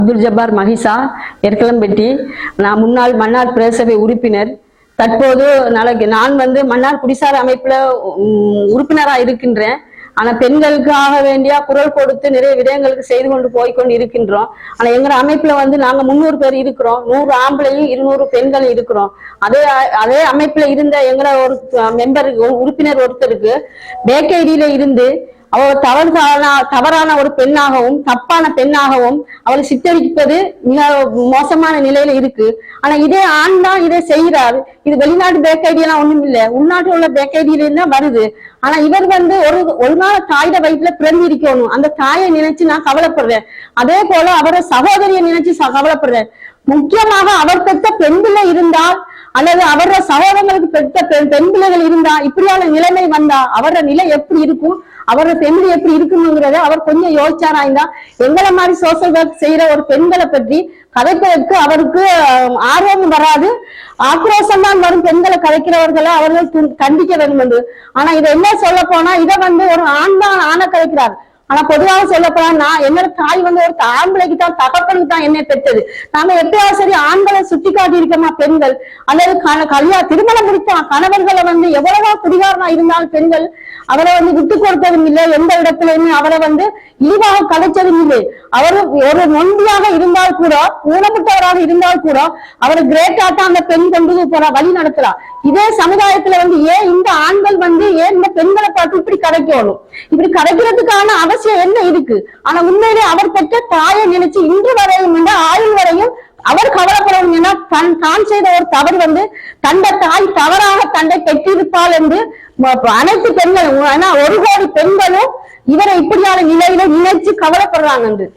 அப்துல் ஜப்பார் மஹிசா எர்கலம்பெட்டி. நான் முன்னாள் மன்னார் பிரதேசபை உறுப்பினர். தற்போது நான் மன்னார் குடிசார் அமைப்புல உறுப்பினராக இருக்கின்றேன். ஆனா பெண்களுக்காக வேண்டிய குரல் கொடுத்து நிறைய விடயங்களுக்கு செய்து கொண்டு போய்கொண்டு இருக்கின்றோம். ஆனா எங்க அமைப்புல நாங்க 300 பேர் இருக்கிறோம். 100 ஆம்பளையும் 200 பெண்களும் இருக்கிறோம். அதே அமைப்புல இருந்த எங்களை ஒரு மெம்பர் உறுப்பினர் ஒருத்தருக்கு பேக்கைடியில இருந்து அவள் தவறான ஒரு பெண்ணாகவும் தப்பான பெண்ணாகவும் அவளை சித்தரிப்பது மிக மோசமான நிலையில இருக்கு. ஆனா இதே ஆண் தான் இதை செய்கிறார். இது வெளிநாட்டு பேக்கைடியெல்லாம் ஒண்ணும் இல்லை, உள்நாட்டில் உள்ள பேக்கைடியில தான் வருது. ஆனா இவர் ஒரு நாள் தாயோட வயிற்றுல பிறந்து இருக்கணும். அந்த தாயை நினைச்சு நான் கவலைப்படுறேன். அதே போல அவரை சகோதரியை நினைச்சு கவலைப்படுறேன். முக்கியமாக அவர் பெற்ற பெண் பிள்ளை இருந்தால் அல்லது அவரோட சகோதரங்களுக்கு பெற்ற பெண் பிள்ளைகள் இருந்தா இப்படியான நிலைமை வந்தா அவரோட நிலை எப்படி இருக்கும், அவரோட ஃபேமிலி எப்படி இருக்குங்கிறத அவர் கொஞ்சம் யோசிச்சாராய்ந்தா எங்களை மாதிரி சோசியல் ஒர்க் செய்யற ஒரு பெண்களை பற்றி கதைப்பதற்கு அவருக்கு ஆர்வம் வராது, ஆக்ரோஷம் தான் வரும். பெண்களை கதைக்கிறவர்களை அவர்கள் கண்டிக்க வேண்டும் என்று. ஆனா இதை என்ன சொல்ல போனா இதை ஒரு ஆண் தான் ஆணை கதைக்கிறார். ஆனா பொதுவாக சொல்லப்போனா என்னோட தாய் ஒரு ஆம்பளைக்கு தான் தகப்பனுக்கு தான் என்னை பெற்றது. நாங்க எப்பயாவது சரி ஆண்களை சுட்டி காட்டி இருக்கோமா பெண்கள் அல்லது திருமணம் முடித்த கணவர்களை எவ்வளவா குடிகாரனா இருந்தாலும் பெண்கள் அவரை விட்டு கொடுத்ததும் இல்லை, எந்த இடத்துலயுமே அவரை இழிவாக கலைச்சதும் இல்லை. அவர் ஒரு நொண்டியாக இருந்தால் கூட ஊனமுட்டவராக இருந்தால் கூட அவரை கிரேட்டாட்டா அந்த பெண் கொண்டு போறா வழி நடத்தலாம். இதே சமுதாயத்துல ஏன் இந்த ஆண்கள் ஏன் இந்த பெண்களை பார்த்து இப்படி கதைக்கணும், இப்படி கதைக்கிறதுக்கான அவசியம் என்ன இருக்கு? ஆனா உண்மையிலே அவர் பெற்ற தாயை நினைச்சு இன்று வரையும் ஆயுள் வரையும் அவர் கவலைப்படணும். ஏன்னா தான் செய்த ஒரு தவறு தந்த தாய் தவறாக தன்னை பெற்றிருப்பாள் என்று அனைத்து பெண்களும் 1 கோடி பெண்களும் இவரை இப்படியான நிலையில நினைச்சு கவலைப்படுறாங்க.